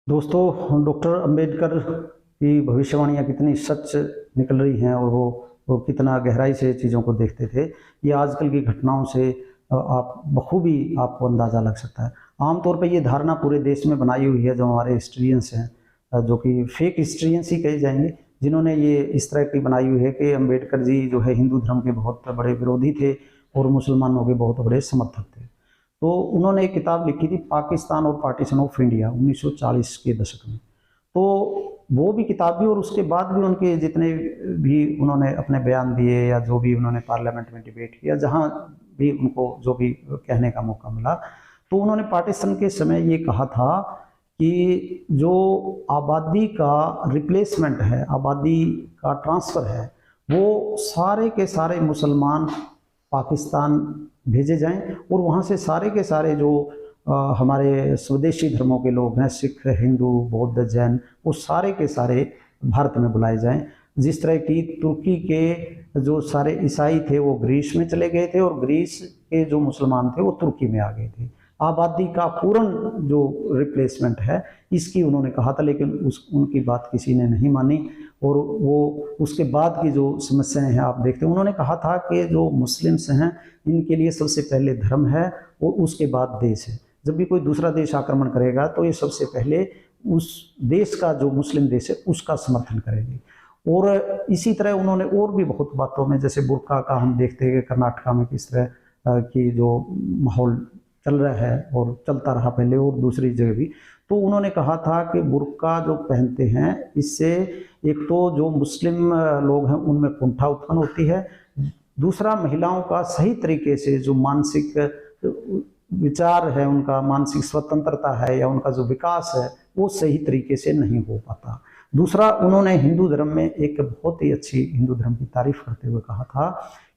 दोस्तों, डॉक्टर अंबेडकर की भविष्यवाणियाँ कितनी सच निकल रही हैं और वो कितना गहराई से चीज़ों को देखते थे, ये आजकल की घटनाओं से आप बखूबी आपको अंदाज़ा लग सकता है। आमतौर पे ये धारणा पूरे देश में बनाई हुई है जो हमारे हिस्ट्रियंस हैं, जो कि फेक हिस्ट्रियंस ही कहे जाएंगे, जिन्होंने ये इस तरह की बनाई हुई है कि अंबेडकर जी जो है हिंदू धर्म के बहुत बड़े विरोधी थे और मुसलमानों के बहुत बड़े समर्थक थे। तो उन्होंने एक किताब लिखी थी, पाकिस्तान और पार्टीशन ऑफ इंडिया, 1940 के दशक में। तो वो भी किताब भी और उसके बाद भी उनके जितने भी उन्होंने अपने बयान दिए या जो भी उन्होंने पार्लियामेंट में डिबेट किया, जहाँ भी उनको जो भी कहने का मौका मिला, तो उन्होंने पार्टीशन के समय ये कहा था कि जो आबादी का रिप्लेसमेंट है, आबादी का ट्रांसफ़र है, वो सारे के सारे मुसलमान पाकिस्तान भेजे जाएं और वहाँ से सारे के सारे जो हमारे स्वदेशी धर्मों के लोग हैं, सिख, हिंदू, बौद्ध, जैन, वो सारे के सारे भारत में बुलाए जाएं। जिस तरह की तुर्की के जो सारे ईसाई थे वो ग्रीस में चले गए थे और ग्रीस के जो मुसलमान थे वो तुर्की में आ गए थे। आबादी का पूर्ण जो रिप्लेसमेंट है इसकी उन्होंने कहा था, लेकिन उनकी बात किसी ने नहीं मानी। और वो उसके बाद की जो समस्याएं हैं आप देखते हैं, उन्होंने कहा था कि जो मुस्लिम्स हैं इनके लिए सबसे पहले धर्म है और उसके बाद देश है। जब भी कोई दूसरा देश आक्रमण करेगा तो ये सबसे पहले उस देश का, जो मुस्लिम देश है, उसका समर्थन करेंगे। और इसी तरह उन्होंने और भी बहुत बातों में, जैसे बुर्का का हम देखते हैं कि कर्नाटका में किस तरह की जो माहौल चल रहा है और चलता रहा पहले और दूसरी जगह भी, तो उन्होंने कहा था कि बुर्का जो पहनते हैं इससे एक तो जो मुस्लिम लोग हैं उनमें कुंठा उत्पन्न होती है, दूसरा महिलाओं का सही तरीके से जो मानसिक विचार है, उनका मानसिक स्वतंत्रता है या उनका जो विकास है वो सही तरीके से नहीं हो पाता। दूसरा, उन्होंने हिंदू धर्म में एक बहुत ही अच्छी हिंदू धर्म की तारीफ करते हुए कहा था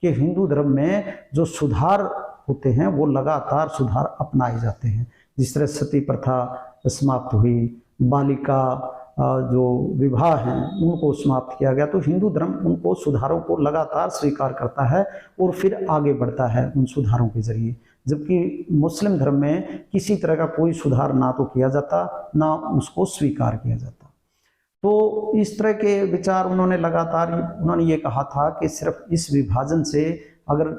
कि हिंदू धर्म में जो सुधार होते हैं वो लगातार सुधार अपनाए जाते हैं। जिस तरह सती प्रथा समाप्त हुई, बालिका जो विवाह हैं उनको समाप्त किया गया, तो हिंदू धर्म उनको सुधारों को लगातार स्वीकार करता है और फिर आगे बढ़ता है उन सुधारों के जरिए। जबकि मुस्लिम धर्म में किसी तरह का कोई सुधार ना तो किया जाता, ना उसको स्वीकार किया जाता। तो इस तरह के विचार उन्होंने लगातार, उन्होंने ये कहा था कि सिर्फ इस विभाजन से अगर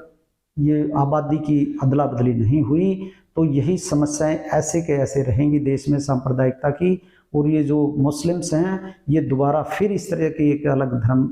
ये आबादी की अदला बदली नहीं हुई तो यही समस्याएं ऐसे के ऐसे रहेंगी देश में सांप्रदायिकता की, और ये जो मुस्लिम्स हैं ये दोबारा फिर इस तरह की एक अलग धर्म,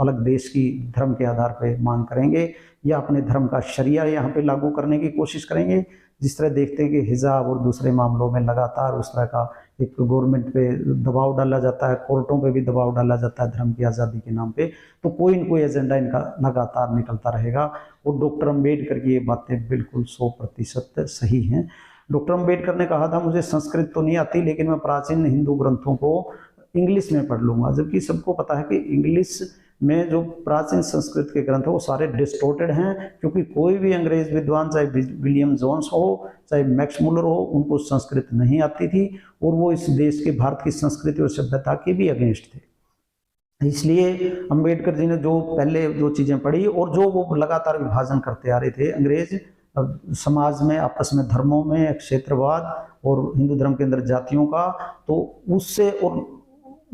अलग देश की धर्म के आधार पर मांग करेंगे या अपने धर्म का शरिया यहाँ पे लागू करने की कोशिश करेंगे। जिस तरह देखते हैं कि हिजाब और दूसरे मामलों में लगातार उस तरह का एक गवर्नमेंट पे दबाव डाला जाता है, कोर्टों पे भी दबाव डाला जाता है धर्म की आज़ादी के नाम पे, तो कोई न कोई एजेंडा इनका लगातार निकलता रहेगा। और डॉक्टर अंबेडकर की ये बातें बिल्कुल 100% सही हैं। डॉक्टर अंबेडकर ने कहा था, मुझे संस्कृत तो नहीं आती लेकिन मैं प्राचीन हिंदू ग्रंथों को इंग्लिश में पढ़ लूँगा। जबकि सबको पता है कि इंग्लिश में जो प्राचीन संस्कृत के ग्रंथ हैं वो सारे डिस्टोर्टेड हैं, क्योंकि कोई भी अंग्रेज विद्वान, चाहे विलियम जोन्स हो, चाहे मैक्स मुलर हो, उनको संस्कृत नहीं आती थी और वो इस देश के, भारत की संस्कृति और सभ्यता के भी अगेंस्ट थे। इसलिए अंबेडकर जी ने जो पहले जो चीज़ें पढ़ी और जो वो लगातार विभाजन करते आ रहे थे अंग्रेज समाज में, आपस में, धर्मों में, क्षेत्रवाद और हिंदू धर्म के अंदर जातियों का, तो उससे और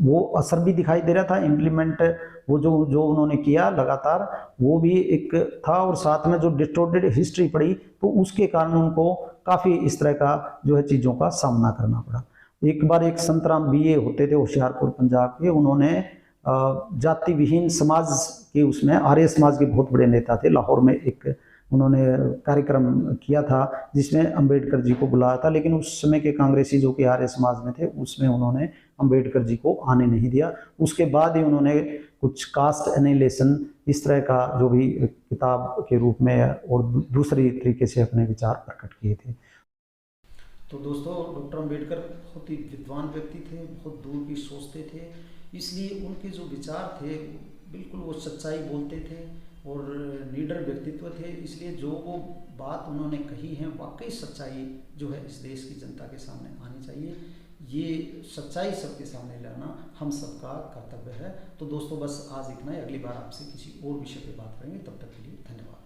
वो असर भी दिखाई दे रहा था। इम्प्लीमेंट वो जो उन्होंने किया लगातार, वो भी एक था। और साथ में जो डिस्टोर्टेड हिस्ट्री पढ़ी तो उसके कारण उनको काफ़ी इस तरह का जो है चीज़ों का सामना करना पड़ा। एक बार एक संतराम बीए होते थे होशियारपुर पंजाब के, उन्होंने जाति विहीन समाज के, उसमें आर्य समाज के बहुत बड़े नेता थे, लाहौर में एक उन्होंने कार्यक्रम किया था जिसमें अंबेडकर जी को बुलाया था, लेकिन उस समय के कांग्रेसी जो कि आर्य समाज में थे उसमें उन्होंने अंबेडकर जी को आने नहीं दिया। उसके बाद ही उन्होंने कुछ कास्ट एनालिसिस इस तरह का जो भी किताब के रूप में और दूसरी तरीके से अपने विचार प्रकट किए थे। तो दोस्तों, डॉक्टर अंबेडकर बहुत ही विद्वान व्यक्ति थे, बहुत दूर की सोचते थे, इसलिए उनके जो विचार थे बिल्कुल वो सच्चाई बोलते थे और लीडर व्यक्तित्व थे। इसलिए जो वो बात उन्होंने कही है वाकई सच्चाई जो है इस देश की जनता के सामने आनी चाहिए। ये सच्चाई सबके सामने लाना हम सबका कर्तव्य है। तो दोस्तों, बस आज इतना ही। अगली बार आपसे किसी और विषय पे बात करेंगे, तब तक के लिए धन्यवाद।